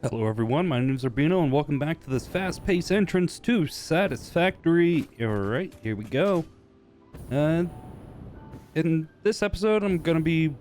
Hello everyone, my name is Urbino and welcome back to this fast-paced entrance to Satisfactory. Alright, here we go. In this episode I'm going to be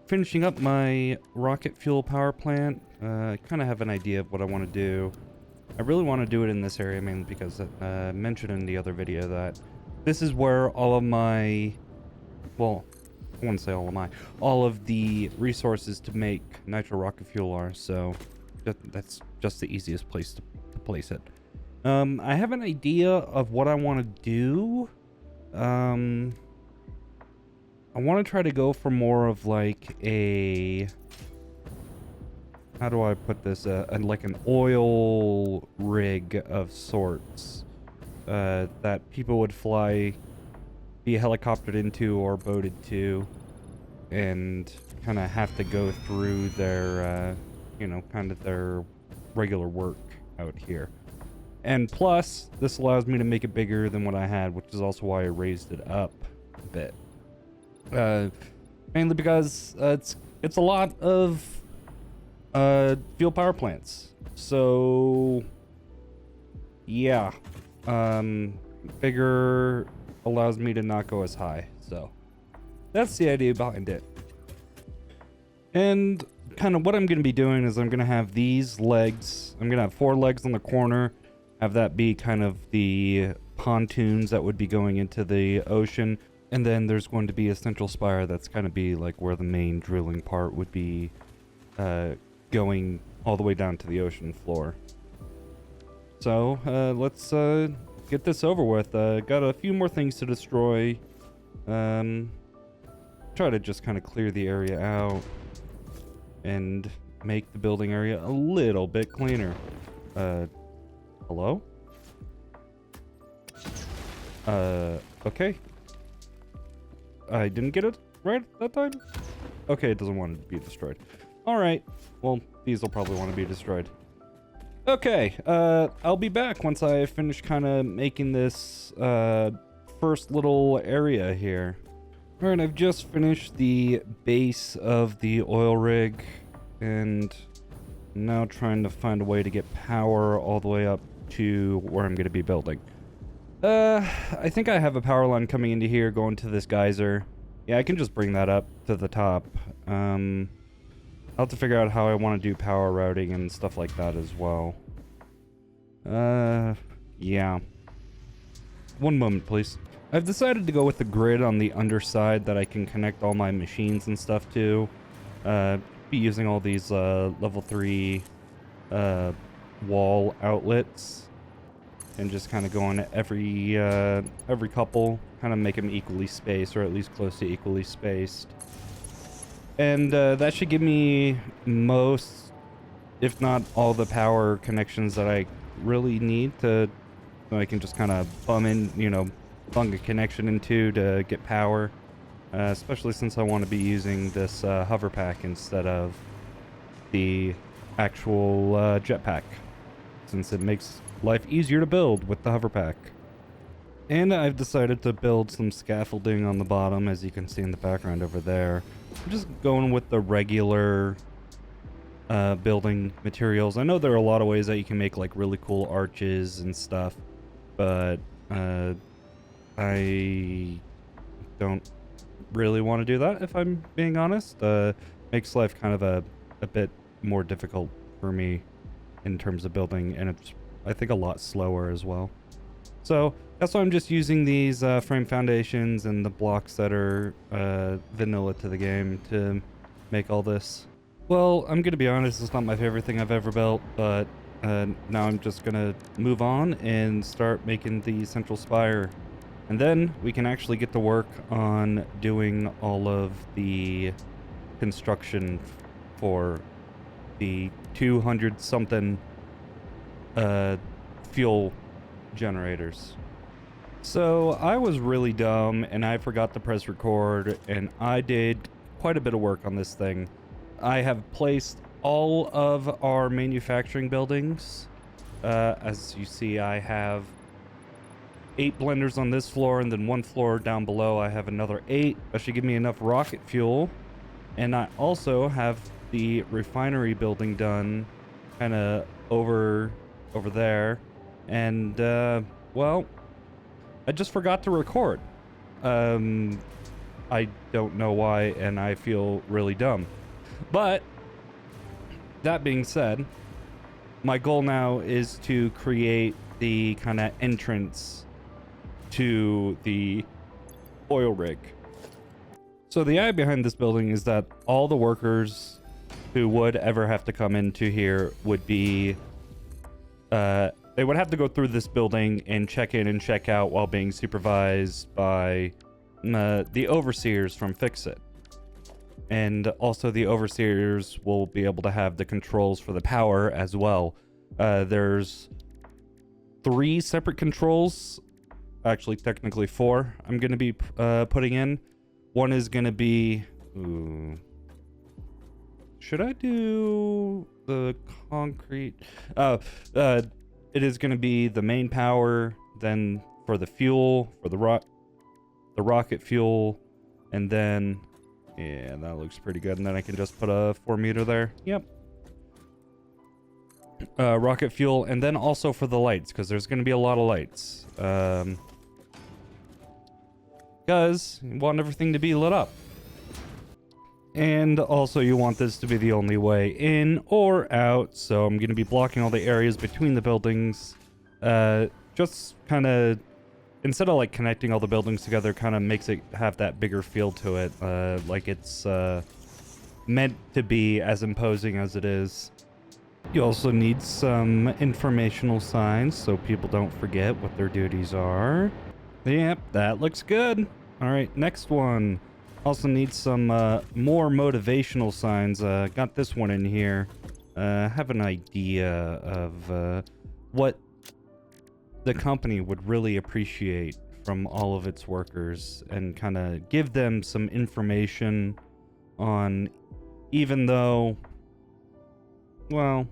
finishing up my rocket fuel power plant. I kind of have an idea of what I want to do. I really want to do it in this area mainly because I mentioned in the other video that this is where all of my, well, I wouldn't say all of the resources to make nitro rocket fuel are, so that's just the easiest place to place it. I have an idea of what I want to do. I want to try to go for more of like a, how do I put this, like an oil rig of sorts that people would fly, be helicoptered into or boated to, and kind of have to go through their you know, kind of their regular work out here. And plus, this allows me to make it bigger than what I had, which is also why I raised it up a bit. Mainly because it's a lot of fuel power plants. So yeah, bigger allows me to not go as high. So that's the idea behind it. And kind of what I'm going to be doing is I'm going to have these legs. I'm going to have 4 legs on the corner, have that be kind of the pontoons that would be going into the ocean. And then there's going to be a central spire that's kind of be like where the main drilling part would be going all the way down to the ocean floor. So let's get this over with. Got a few more things to destroy. Try to just kind of clear the area out and make the building area a little bit cleaner. Hello? Okay. I didn't get it right that time? Okay, it doesn't want to be destroyed. Alright, well, these will probably want to be destroyed. Okay, I'll be back once I finish kind of making this, first little area here. Alright, I've just finished the base of the oil rig, and now trying to find a way to get power all the way up to where I'm going to be building. I think I have a power line coming into here, going to this geyser. Yeah, I can just bring that up to the top. I'll have to figure out how I want to do power routing and stuff like that as well. Yeah. One moment, please. I've decided to go with the grid on the underside that I can connect all my machines and stuff to. Be using all these level 3 wall outlets, and just kind of going every couple, kind of make them equally spaced, or at least close to equally spaced. And that should give me most, if not all, the power connections that I really need to, so I can just kind of bung a connection into to get power. Especially since I want to be using this hover pack instead of the actual jetpack, since it makes life easier to build with the hover pack. And I've decided to build some scaffolding on the bottom, as you can see in the background over there. I'm just going with the regular building materials. I know there are a lot of ways that you can make like really cool arches and stuff, but I don't really want to do that, if I'm being honest. Makes life kind of a bit more difficult for me in terms of building, and it's, I think, a lot slower as well. So that's why I'm just using these frame foundations and the blocks that are vanilla to the game to make all this. Well, I'm gonna be honest, it's not my favorite thing I've ever built, but now I'm just gonna move on and start making the central spire. And then we can actually get to work on doing all of the construction for the 200 something fuel generators. So I was really dumb and I forgot to press record, and I did quite a bit of work on this thing. I have placed all of our manufacturing buildings. As you see, I have 8 blenders on this floor, and then 1 floor down below I have another 8. That should give me enough rocket fuel. And I also have the refinery building done kind of over there. And, well, I just forgot to record. I don't know why, and I feel really dumb. But that being said, my goal now is to create the kind of entrance to the oil rig. So the idea behind this building is that all the workers who would ever have to come into here would be, they would have to go through this building and check in and check out while being supervised by the overseers from Fix-It. And also the overseers will be able to have the controls for the power as well. There's 3 separate controls, actually technically 4, I'm going to be putting in. One is going to be... Ooh. Should I do the concrete? It is going to be the main power, then for the fuel, for the rocket fuel, and then, yeah, that looks pretty good. And then I can just put a 4 meter there. Yep. Rocket fuel, and then also for the lights, because there's going to be a lot of lights. Because you want everything to be lit up. And also you want this to be the only way in or out, so I'm going to be blocking all the areas between the buildings. Just kind of, instead of like connecting all the buildings together, kind of makes it have that bigger feel to it, like it's meant to be as imposing as it is. You also need some informational signs so people don't forget what their duties are. Yep, that looks good. All right, next one. Also need some more motivational signs. Got this one in here. Have an idea of what the company would really appreciate from all of its workers, and kind of give them some information on, even though, well,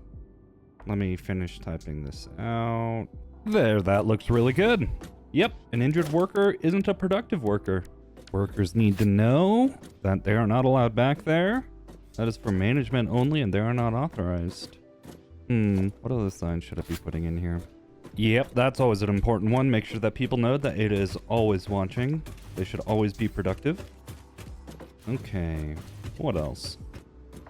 let me finish typing this out. There, that looks really good. Yep, an injured worker isn't a productive worker. Workers need to know that they are not allowed back there. That is for management only, and they are not authorized. What other signs should I be putting in here? Yep, that's always an important one. Make sure that people know that it is always watching. They should always be productive. Okay, what else?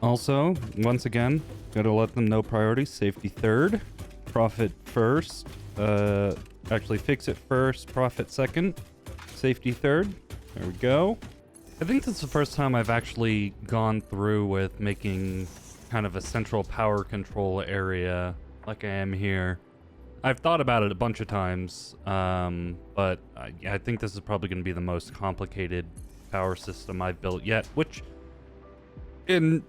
Also, once again, gotta let them know priorities. Safety third, profit first. Actually, fix it first, profit second, safety third. There we go. I think this is the first time I've actually gone through with making kind of a central power control area like I am here. I've thought about it a bunch of times, but I think this is probably going to be the most complicated power system I've built yet, which, in,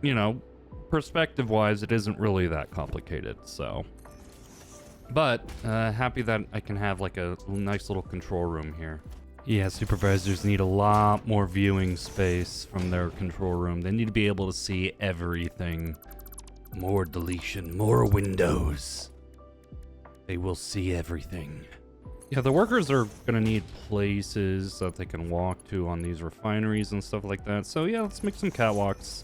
you know, perspective-wise, it isn't really that complicated, so. But, happy that I can have like a nice little control room here. Yeah, supervisors need a lot more viewing space from their control room. They need to be able to see everything. More deletion, more windows. They will see everything. Yeah, the workers are gonna need places that they can walk to on these refineries and stuff like that. So yeah, let's make some catwalks.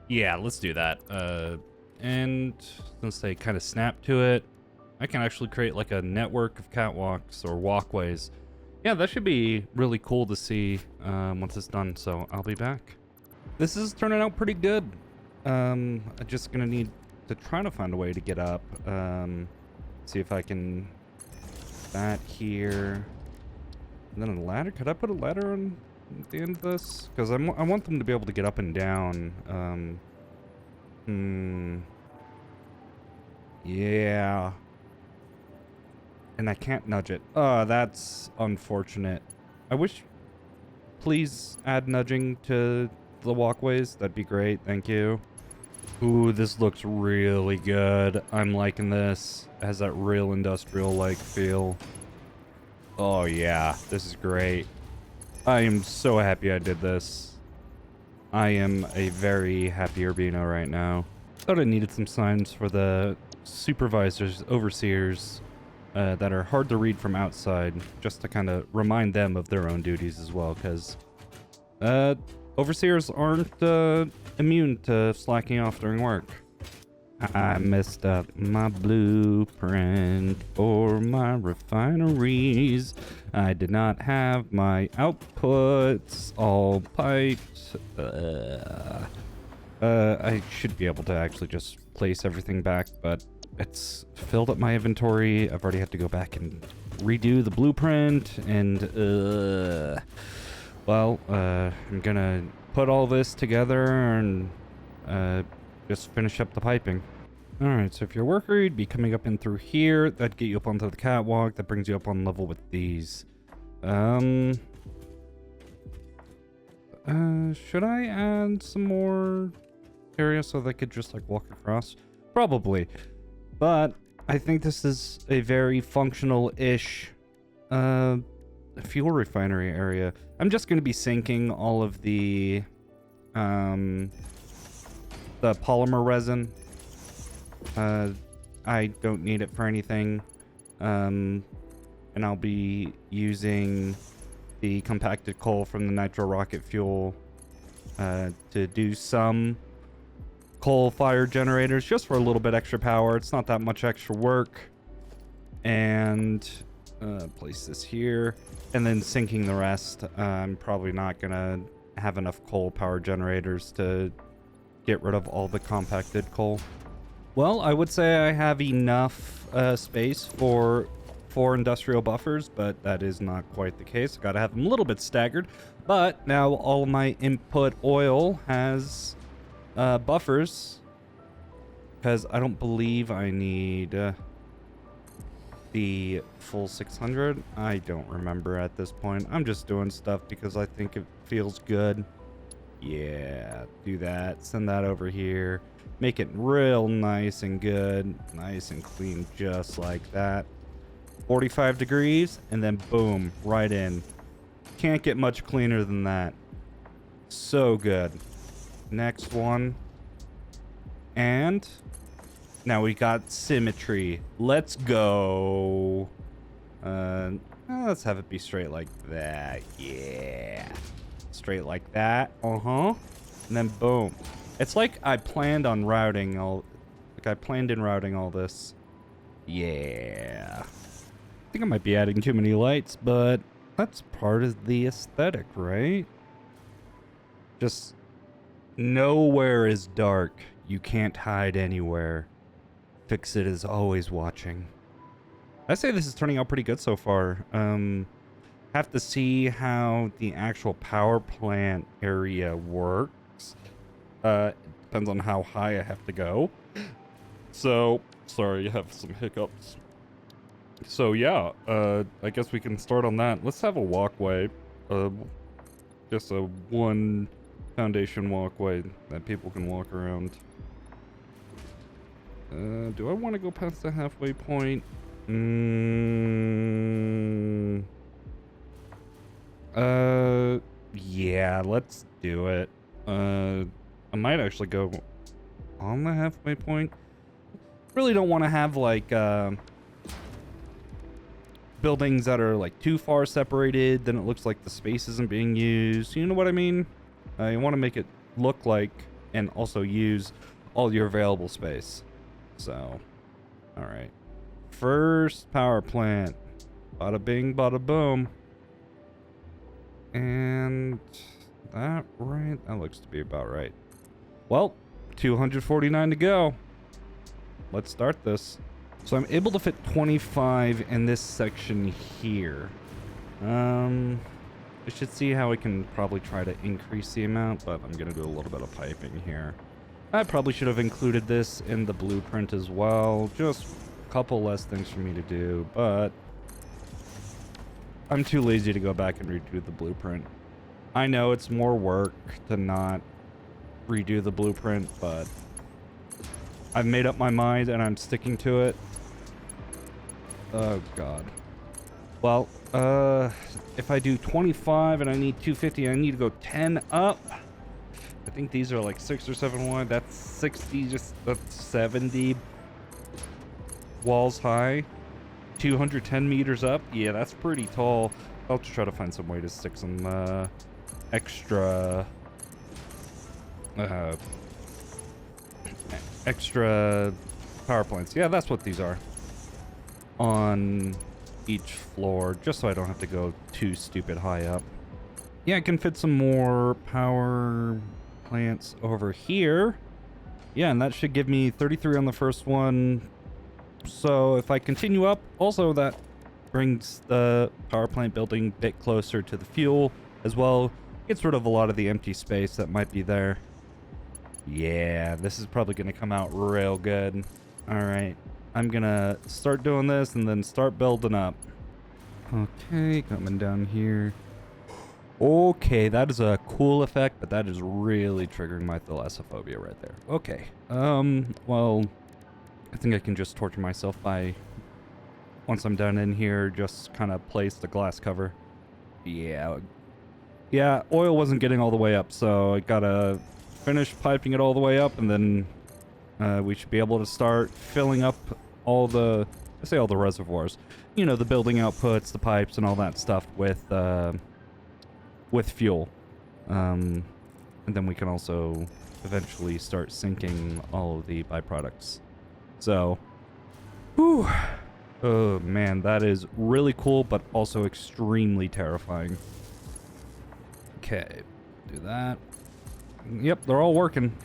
Yeah, let's do that. And since they kind of snap to it, I can actually create like a network of catwalks or walkways. Yeah, that should be really cool to see once it's done, so I'll be back. This is turning out pretty good. I'm just gonna need to try to find a way to get up. See if I can... that here. And then a ladder. Could I put a ladder on at the end of this? Because I want them to be able to get up and down. Yeah. And I can't nudge it. Oh, that's unfortunate. I wish... please add nudging to the walkways. That'd be great. Thank you. Ooh, this looks really good. I'm liking this. It has that real industrial-like feel. Oh, yeah. This is great. I am so happy I did this. I am a very happy Urbino right now. Thought I needed some signs for the supervisors, overseers, that are hard to read from outside, just to kind of remind them of their own duties as well, because overseers aren't immune to slacking off during work. I messed up my blueprint for my refineries. I did not have my outputs all piped. I should be able to actually just place everything back, but it's filled up my inventory. I've already had to go back and redo the blueprint, and well, I'm gonna put all this together and just finish up the piping. Alright, so if you're a worker, you'd be coming up in through here. That'd get you up onto the catwalk. That brings you up on level with these. Should I add some more area so they could just like walk across? Probably. But I think this is a very functional-ish fuel refinery area. I'm just going to be sinking all of the polymer resin. I don't need it for anything. And I'll be using the compacted coal from the nitro rocket fuel to do some coal fire generators just for a little bit extra power. It's not that much extra work. And place this here and then sinking the rest. I'm probably not gonna have enough coal power generators to get rid of all the compacted coal. Well, I would say I have enough space for 4 industrial buffers, but that is not quite the case. I gotta have them a little bit staggered. But now all my input oil has buffers, because I don't believe I need the full 600. I don't remember at this point. I'm just doing stuff because I think it feels good. Yeah, do that. Send that over here. Make it real nice and good. Nice and clean, just like that. 45 degrees, and then boom, right in. Can't get much cleaner than that. So good. Next one. And now we got symmetry. Let's go. Let's have it be straight like that. Yeah. Straight like that. And then boom. It's like I planned on routing all... Like I planned in routing all this. Yeah. I think I might be adding too many lights, but that's part of the aesthetic, right? Just nowhere is dark. You can't hide anywhere. Fix-It is always watching. I say this is turning out pretty good so far. Have to see how the actual power plant area works. Depends on how high I have to go. So, sorry, I have some hiccups. So yeah, I guess we can start on that. Let's have a walkway. Just a one foundation walkway that people can walk around. Do I want to go past the halfway point? Yeah, let's do it. I might actually go on the halfway point. Really don't want to have like buildings that are like too far separated, then it looks like the space isn't being used. You know what I mean? You want to make it look like and also use all your available space. So, all right. First power plant. Bada bing, bada boom. And that right? That looks to be about right. Well, 249 to go. Let's start this. So I'm able to fit 25 in this section here. I should see how we can probably try to increase the amount, but I'm gonna do a little bit of piping here. I probably should have included this in the blueprint as well. Just a couple less things for me to do, but I'm too lazy to go back and redo the blueprint. I know it's more work to not redo the blueprint, but I've made up my mind and I'm sticking to it. Oh god. Well, if I do 25 and I need 250, I need to go 10 up. I think these are like 6 or 7 wide. That's 60, that's 70 walls high. 210 meters up. Yeah, that's pretty tall. I'll just try to find some way to stick some extra uh, extra power plants. Yeah, that's what these are. On each floor, just so I don't have to go too stupid high up. Yeah, I can fit some more power plants over here. Yeah, and that should give me 33 on the first one. So if I continue up, also that brings the power plant building a bit closer to the fuel as well. Gets rid of a lot of the empty space that might be there. Yeah, this is probably going to come out real good. All right, I'm going to start doing this and then start building up. Okay, coming down here. Okay, that is a cool effect, but that is really triggering my thalassophobia right there. Okay, well, I think I can just torture myself by, once I'm done in here, just kind of place the glass cover. Yeah, oil wasn't getting all the way up, so I gotta finish piping it all the way up, and then we should be able to start filling up all the, I say all the reservoirs, you know, the building outputs, the pipes, and all that stuff with fuel. And then we can also eventually start sinking all of the byproducts. So, whew. Oh man, that is really cool, but also extremely terrifying. Okay, do that. Yep, they're all working.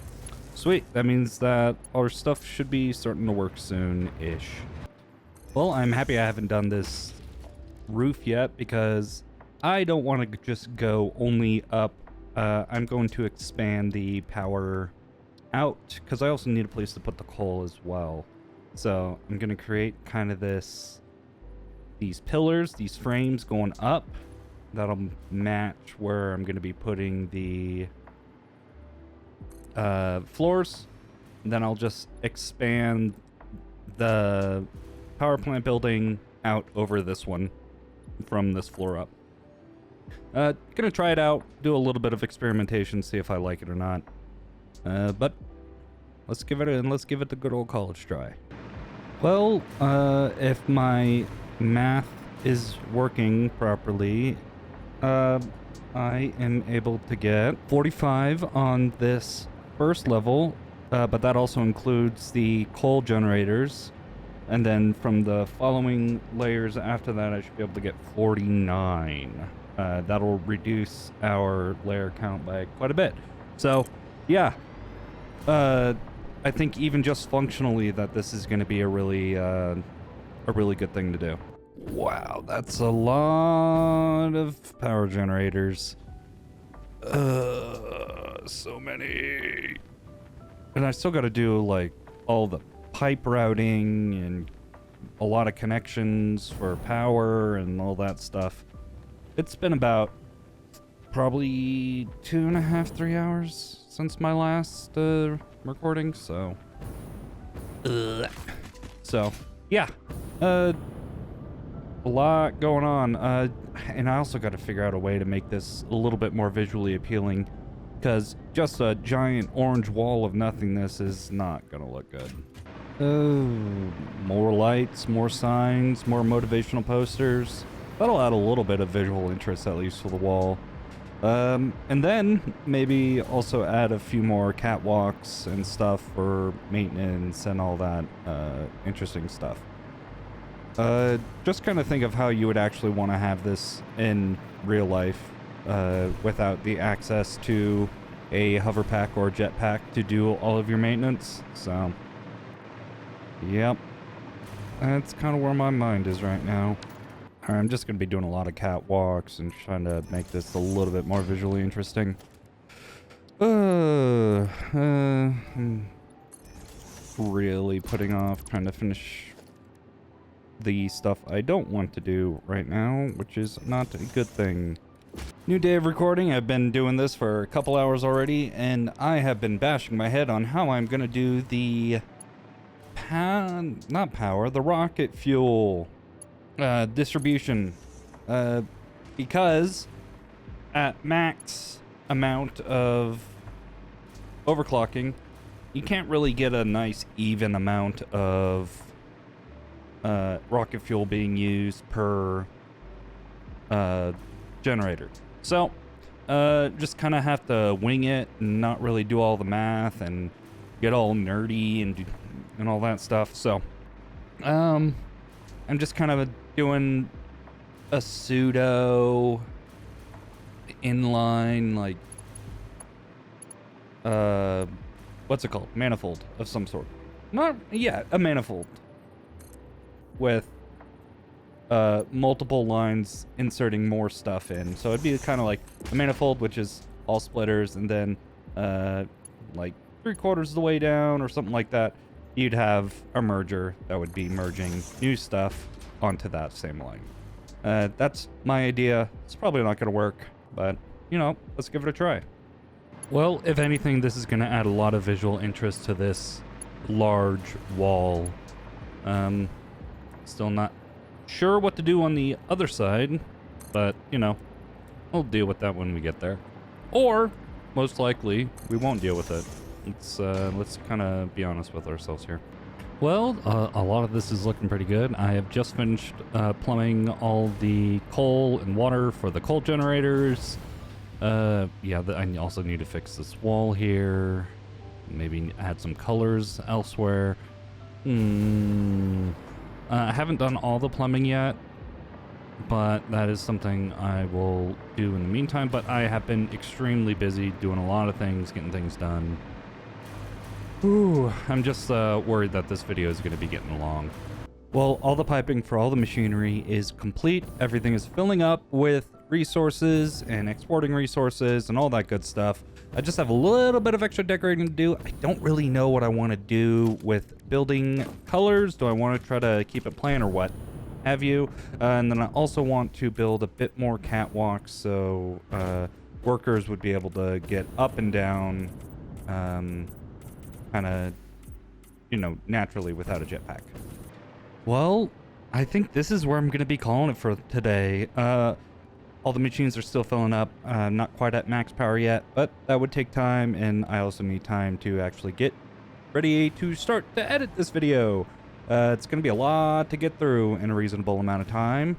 Sweet, that means that our stuff should be starting to work soon-ish. Well, I'm happy I haven't done this roof yet because I don't want to just go only up. I'm going to expand the power out because I also need a place to put the coal as well. So I'm going to create kind of these pillars, these frames going up. That'll match where I'm going to be putting the floors. And then I'll just expand the power plant building out over this one from this floor up. Gonna try it out, do a little bit of experimentation, see if I like it or not. But let's give it the good old college try. Well, if my math is working properly, I am able to get 45 on this first level, but that also includes the coal generators. And then from the following layers after that, I should be able to get 49. That'll reduce our layer count by quite a bit. So, yeah. I think even just functionally that this is going to be a really good thing to do. Wow, that's a lot of power generators. So many. And I still got to do, like, all the pipe routing and a lot of connections for power and all that stuff. It's been about probably 2.5, 3 hours since my last recording, so yeah, a lot going on, and I also got to figure out a way to make this a little bit more visually appealing, because just a giant orange wall of nothingness is not gonna look good. More lights, more signs, more motivational posters. That'll add a little bit of visual interest, at least, to the wall. And then maybe also add a few more catwalks and stuff for maintenance and all that interesting stuff. Just kind of think of how you would actually want to have this in real life without the access to a hover pack or jetpack to do all of your maintenance. So, yep. That's kind of where my mind is right now. I'm just going to be doing a lot of catwalks and trying to make this a little bit more visually interesting. I'm really putting off trying to finish the stuff I don't want to do right now, which is not a good thing. New day of recording. I've been doing this for a couple hours already, and I have been bashing my head on how I'm going to do the the rocket fuel distribution, because at max amount of overclocking, you can't really get a nice even amount of rocket fuel being used per generator. So just kind of have to wing it and not really do all the math and get all nerdy and all that stuff. So, I'm just kind of doing a pseudo inline, like, what's it called? Manifold of some sort. A manifold with multiple lines inserting more stuff in. So it'd be kind of like a manifold, which is all splitters, and then like 3/4 of the way down or something like that, you'd have a merger that would be merging new stuff onto that same line. That's my idea. It's probably not going to work, but you know, let's give it a try. Well, if anything, this is going to add a lot of visual interest to this large wall. Still not sure what to do on the other side, but you know, we'll deal with that when we get there. Or most likely we won't deal with it. Let's kind of be honest with ourselves here. Well, a lot of this is looking pretty good. I have just finished plumbing all the coal and water for the coal generators. I also need to fix this wall here. Maybe add some colors elsewhere. I haven't done all the plumbing yet, but that is something I will do in the meantime. But I have been extremely busy doing a lot of things, getting things done. Ooh, I'm just worried that this video is going to be getting long. Well, all the piping for all the machinery is complete. Everything is filling up with resources and exporting resources and all that good stuff. I just have a little bit of extra decorating to do. I don't really know what I want to do with building colors. Do I want to try to keep it plain or what have you? And then I also want to build a bit more catwalks so workers would be able to get up and down kind of, you know, naturally without a jetpack. Well, I think this is where I'm going to be calling it for today. All the machines are still filling up. Not quite at max power yet, but that would take time, and I also need time to actually get ready to start to edit this video. It's going to be a lot to get through in a reasonable amount of time.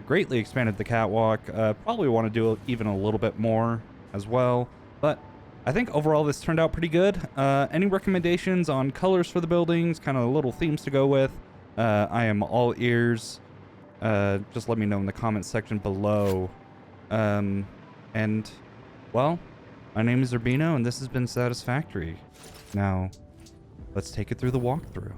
Greatly expanded the catwalk. Probably want to do even a little bit more as well, but I think overall this turned out pretty good. Any recommendations on colors for the buildings, kind of little themes to go with? I am all ears. Just let me know in the comments section below. And, well, my name is Urbino, and this has been Satisfactory. Now, let's take it through the walkthrough.